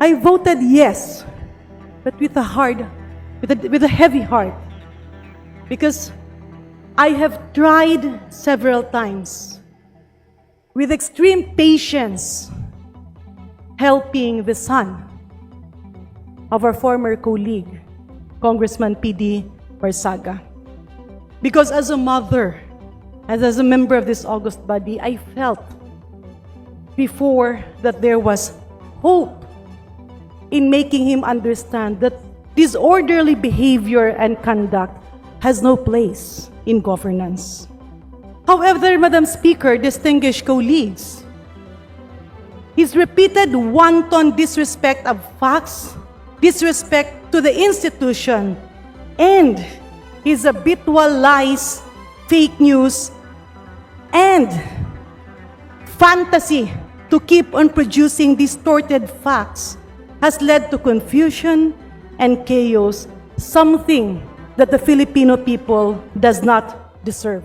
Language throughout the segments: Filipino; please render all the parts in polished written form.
I voted yes, but with a heavy heart, because I have tried several times with extreme patience helping the son of our former colleague, Congressman P.D. Barsaga. Because as a mother, as a member of this august body, I felt before that there was hope in making him understand that disorderly behavior and conduct has no place in governance. However, Madam Speaker, distinguished colleagues, his repeated wanton disrespect of facts, disrespect to the institution, and his habitual lies, fake news, and fantasy to keep on producing distorted facts has led to confusion and chaos, something that the Filipino people does not deserve.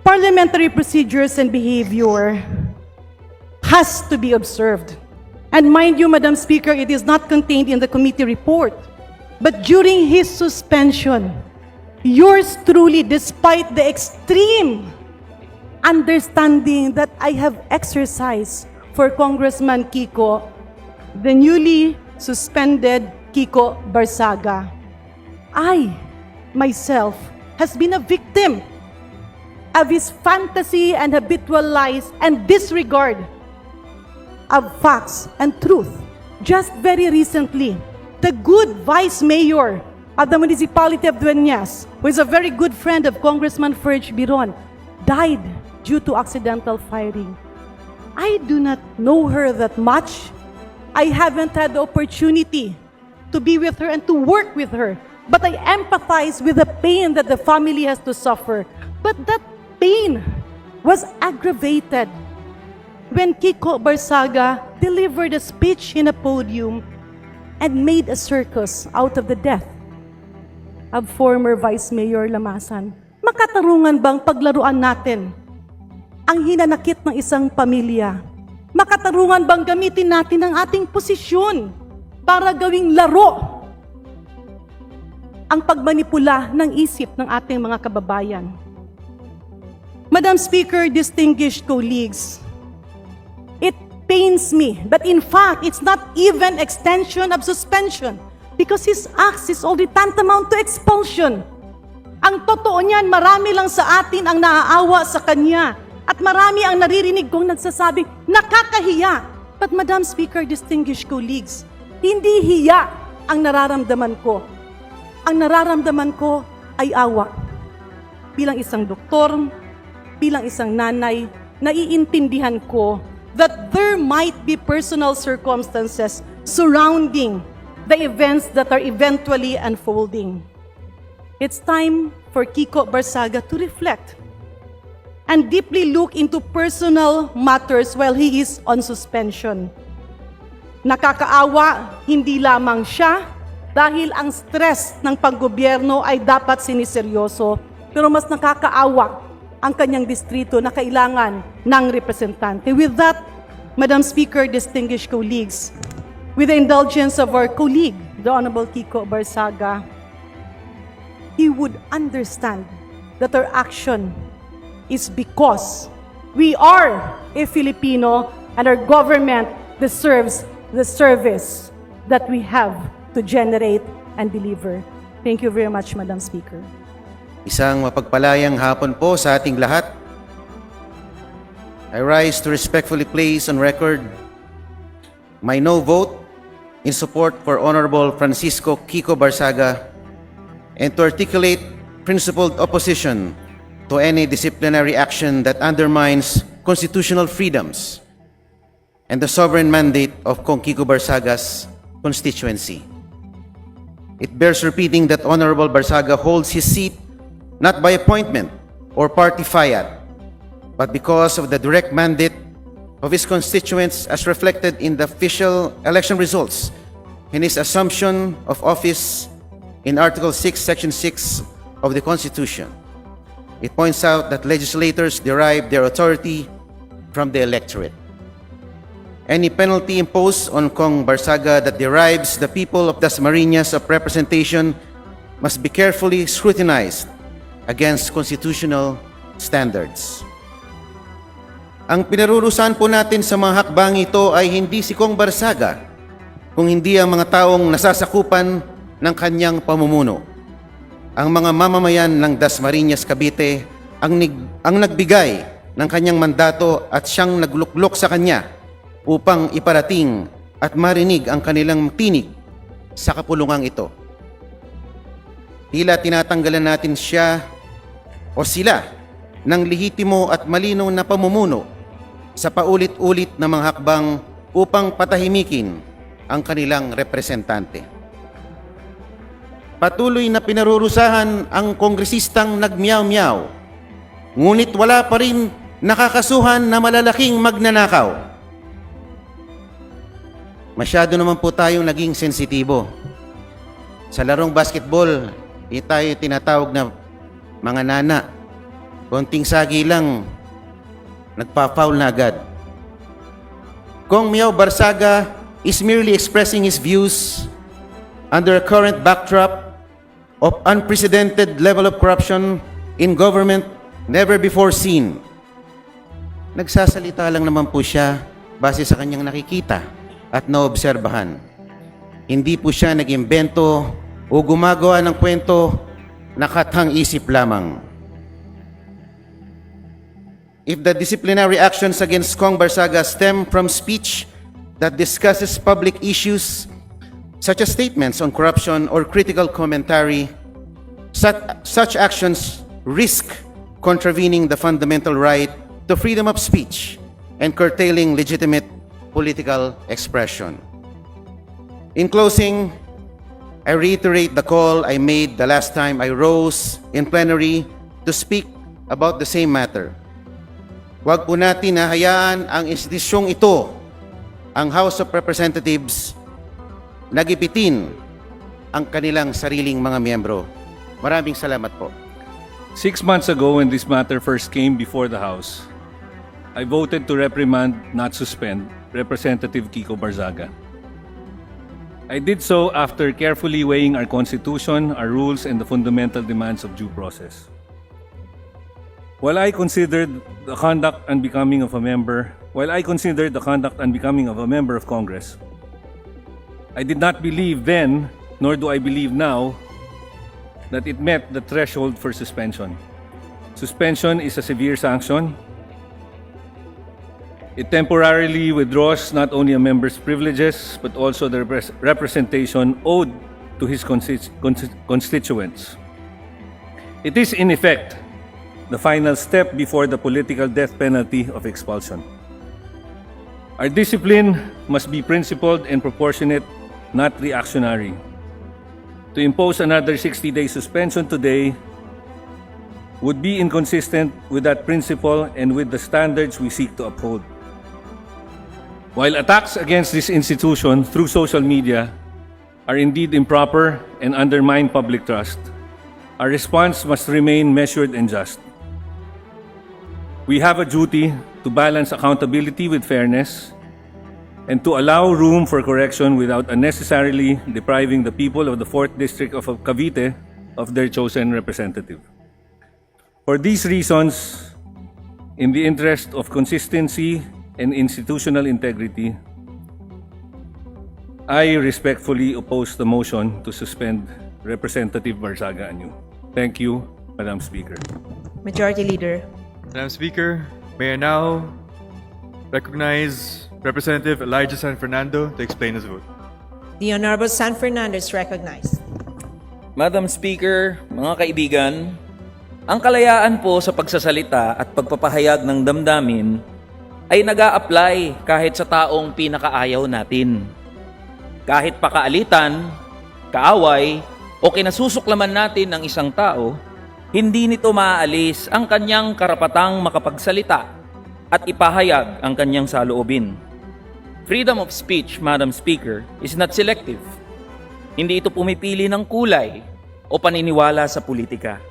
Parliamentary procedures and behavior has to be observed. And mind you, Madam Speaker, it is not contained in the committee report. But during his suspension, yours truly, despite the extreme understanding that I have exercised for Congressman Kiko, the newly suspended Kiko Barsaga, I, myself, has been a victim of his fantasy and habitual lies and disregard of facts and truth. Just very recently, the good vice mayor of the municipality of Dueñas, who is a very good friend of Congressman Ferj Biron, died due to accidental firing. I do not know her that much. I haven't had the opportunity to be with her and to work with her. But I empathize with the pain that the family has to suffer. But that pain was aggravated when Kiko Barsaga delivered a speech in a podium and made a circus out of the death of former Vice Mayor Lamasan. Makatarungan bang paglaruan natin ang hinanakit ng isang pamilya? Makatarungan bang gamitin natin ang ating posisyon para gawing laro ang pagmanipula ng isip ng ating mga kababayan? Madam Speaker, distinguished colleagues, it pains me, but in fact, it's not even extension of suspension because his acts is already tantamount to expulsion. Ang totoo niyan, marami lang sa atin ang naaawa sa kanya at marami ang naririnig kong nagsasabing, nakakahiya. But Madam Speaker, distinguished colleagues, hindi hiya ang nararamdaman ko. Ang nararamdaman ko ay awa. Bilang isang doktor, bilang isang nanay, naiintindihan ko that there might be personal circumstances surrounding the events that are eventually unfolding. It's time for Kiko Barsaga to reflect and deeply look into personal matters while he is on suspension. Nakakaawa hindi lamang siya dahil ang stress ng paggobyerno ay dapat siniseryoso, pero mas nakakaawa ang kanyang distrito na kailangan ng representante. With that, Madam Speaker, distinguished colleagues, with the indulgence of our colleague, the Honorable Kiko Barsaga, he would understand that our action is because we are a Filipino and our government deserves the service that we have to generate and deliver. Thank you very much, Madam Speaker. Isang mapagpalayang hapon po sa ating lahat. I rise to respectfully place on record my no vote in support for Honorable Francisco Kiko Barsaga and to articulate principled opposition to any disciplinary action that undermines constitutional freedoms and the sovereign mandate of Kong Kiko Barsaga's constituency. It bears repeating that Honorable Barsaga holds his seat not by appointment or party fiat, but because of the direct mandate of his constituents as reflected in the official election results in his assumption of office in Article 6, Section 6 of the Constitution. It points out that legislators derive their authority from the electorate. any penalty imposed on Kong Barsaga that deprives the people of Dasmariñas of representation must be carefully scrutinized against constitutional standards. Ang pinarurusahan po natin sa mga hakbang ito ay hindi si Kong Barsaga, kung hindi ang mga taong nasasakupan ng kanyang pamumuno. Ang mga mamamayan ng Dasmariñas, Cavite ang nagbigay ng kanyang mandato at siyang nagluklok sa kanya upang iparating at marinig ang kanilang tinig sa kapulungang ito. Tila tinatanggalan natin siya o sila ng lehitimo at malinaw na pamumuno sa paulit-ulit na mga hakbang upang patahimikin ang kanilang representante. Patuloy na pinarurusahan ang kongresistang nagmiyaw-miyaw, ngunit wala pa rin nakakasuhan na malalaking magnanakaw. Masyado naman po tayong naging sensitibo. Sa larong basketball, tayo tinatawag na mga nana. Konting sagi lang, nagpa-foul na agad. Kong Miao Barsaga is merely expressing his views under a current backdrop of unprecedented level of corruption in government never before seen. Nagsasalita lang naman po siya base sa kanyang nakikita at naobserbahan. Hindi po siya nag-imbento o gumagawa ng kwento na katang-isip lamang. If the disciplinary actions against Kong Barsaga stem from speech that discusses public issues such as statements on corruption or critical commentary, such actions risk contravening the fundamental right to freedom of speech and curtailing legitimate political expression. In closing, I reiterate the call I made the last time I rose in plenary to speak about the same matter. Huwag po natin hayaan ang institusyong ito, ang House of Representatives, nagipitin ang kanilang sariling mga miyembro. Maraming salamat po. 6 months ago, when this matter first came before the House, I voted to reprimand, not suspend, Representative Kiko Barzaga. I did so after carefully weighing our Constitution, our rules, and the fundamental demands of due process. While I considered the conduct unbecoming of a member of Congress, I did not believe then, nor do I believe now, that it met the threshold for suspension. Suspension is a severe sanction. It temporarily withdraws not only a member's privileges, but also the representation owed to his constituents. It is, in effect, the final step before the political death penalty of expulsion. Our discipline must be principled and proportionate, not reactionary. To impose another 60-day suspension today would be inconsistent with that principle and with the standards we seek to uphold. While attacks against this institution through social media are indeed improper and undermine public trust, our response must remain measured and just. We have a duty to balance accountability with fairness and to allow room for correction without unnecessarily depriving the people of the 4th District of Cavite of their chosen representative. For these reasons, in the interest of consistency and institutional integrity, I respectfully oppose the motion to suspend Representative Barzaga anew. Thank you, Madam Speaker. Majority Leader. Madam Speaker, may I now recognize Representative Elijah San Fernando to explain his vote. The Honorable San Fernando is recognized. Madam Speaker, mga kaibigan, ang kalayaan po sa pagsasalita at pagpapahayag ng damdamin ay nag-a-apply kahit sa taong pinakaayaw natin. Kahit pakaalitan, kaaway, o kinasusuklaman natin ng isang tao, hindi nito maaalis ang kanyang karapatang makapagsalita at ipahayag ang kanyang saloobin. Freedom of speech, Madam Speaker, is not selective. Hindi ito pumipili ng kulay o paniniwala sa politika.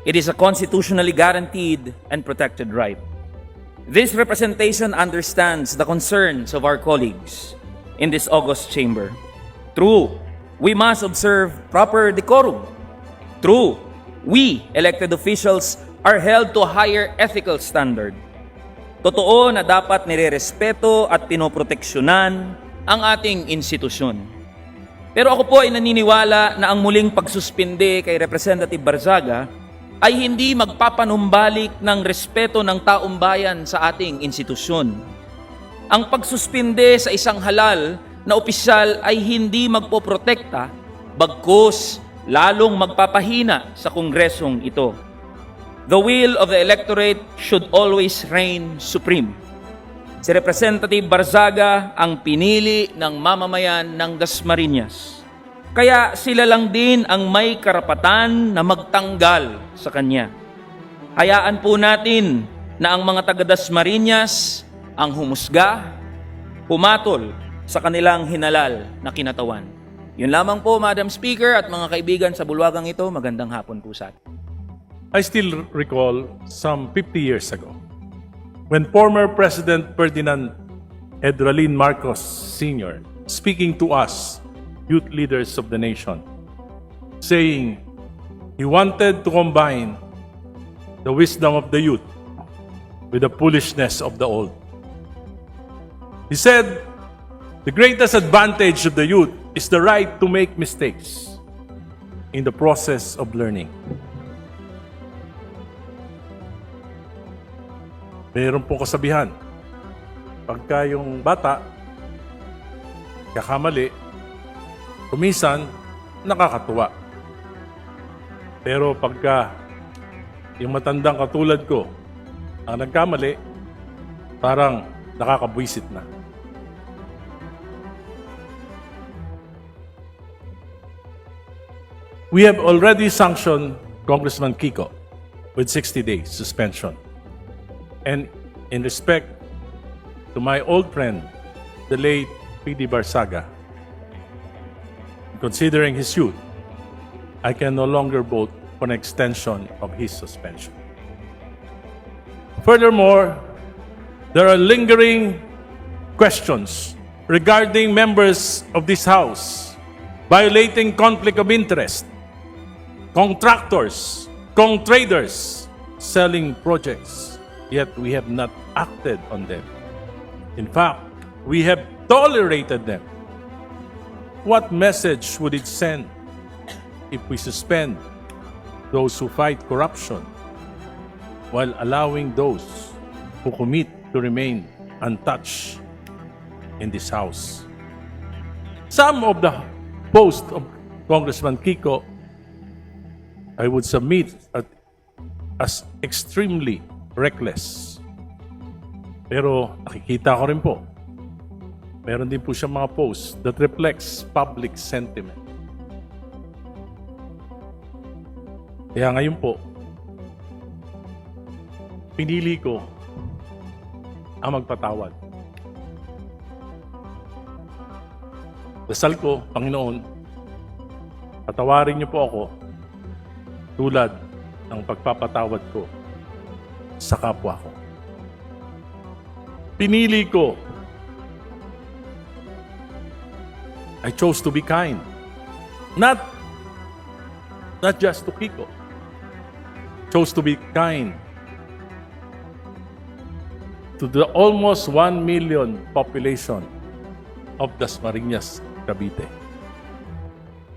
It is a constitutionally guaranteed and protected right. This representation understands the concerns of our colleagues in this august chamber. True, we must observe proper decorum. True, we, elected officials, are held to a higher ethical standard. Totoo na dapat nirerespeto at pinoproteksyonan ang ating institusyon. Pero ako po ay naniniwala na ang muling pagsuspinde kay Representative Barzaga ay hindi magpapanumbalik ng respeto ng taong bayan sa ating institusyon. Ang pagsuspinde sa isang halal na opisyal ay hindi magpoprotekta, bagkus lalong magpapahina sa kongresong ito. The will of the electorate should always reign supreme. Si Representative Barzaga ang pinili ng mamamayan ng Dasmariñas. Kaya sila lang din ang may karapatan na magtanggal sa kanya. Hayaan po natin na ang mga taga Dasmariñas ang humusga, pumatol sa kanilang hinalal na kinatawan. Yun lamang po, Madam Speaker at mga kaibigan sa bulwagang ito, magandang hapon po sa atin. I still recall some 50 years ago when former President Ferdinand Edralin Marcos Sr. speaking to us, youth leaders of the nation, saying he wanted to combine the wisdom of the youth with the foolishness of the old. He said, the greatest advantage of the youth is the right to make mistakes in the process of learning. Mayroon po kasabihan, pagka yung bata kakamali, kumisan, nakakatuwa. Pero pagka yung matandang katulad ko ang nagkamali, parang nakakabwisit na. We have already sanctioned Congressman Kiko with 60 days suspension. And in respect to my old friend, the late P.D. Barzaga, considering his youth, I can no longer vote for an extension of his suspension. Furthermore, there are lingering questions regarding members of this House violating conflict of interest, contractors, traders selling projects, yet we have not acted on them. In fact, we have tolerated them. What message would it send if we suspend those who fight corruption while allowing those who commit to remain untouched in this House? Some of the posts of Congressman Kiko, I would submit as extremely reckless. Pero nakikita ko rin po, meron din po siya mga posts that reflects public sentiment. Kaya ngayon po, pinili ko ang magpatawad. Dasal ko, Panginoon, patawarin niyo po ako tulad ng pagpapatawad ko sa kapwa ko. Pinili ko. I chose to be kind. Not just to Kiko. Chose to be kind to the almost 1 million population of Dasmariñas, Cavite,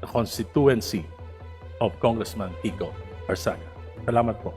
the constituency of Congressman Kiko Barzaga. Salamat po.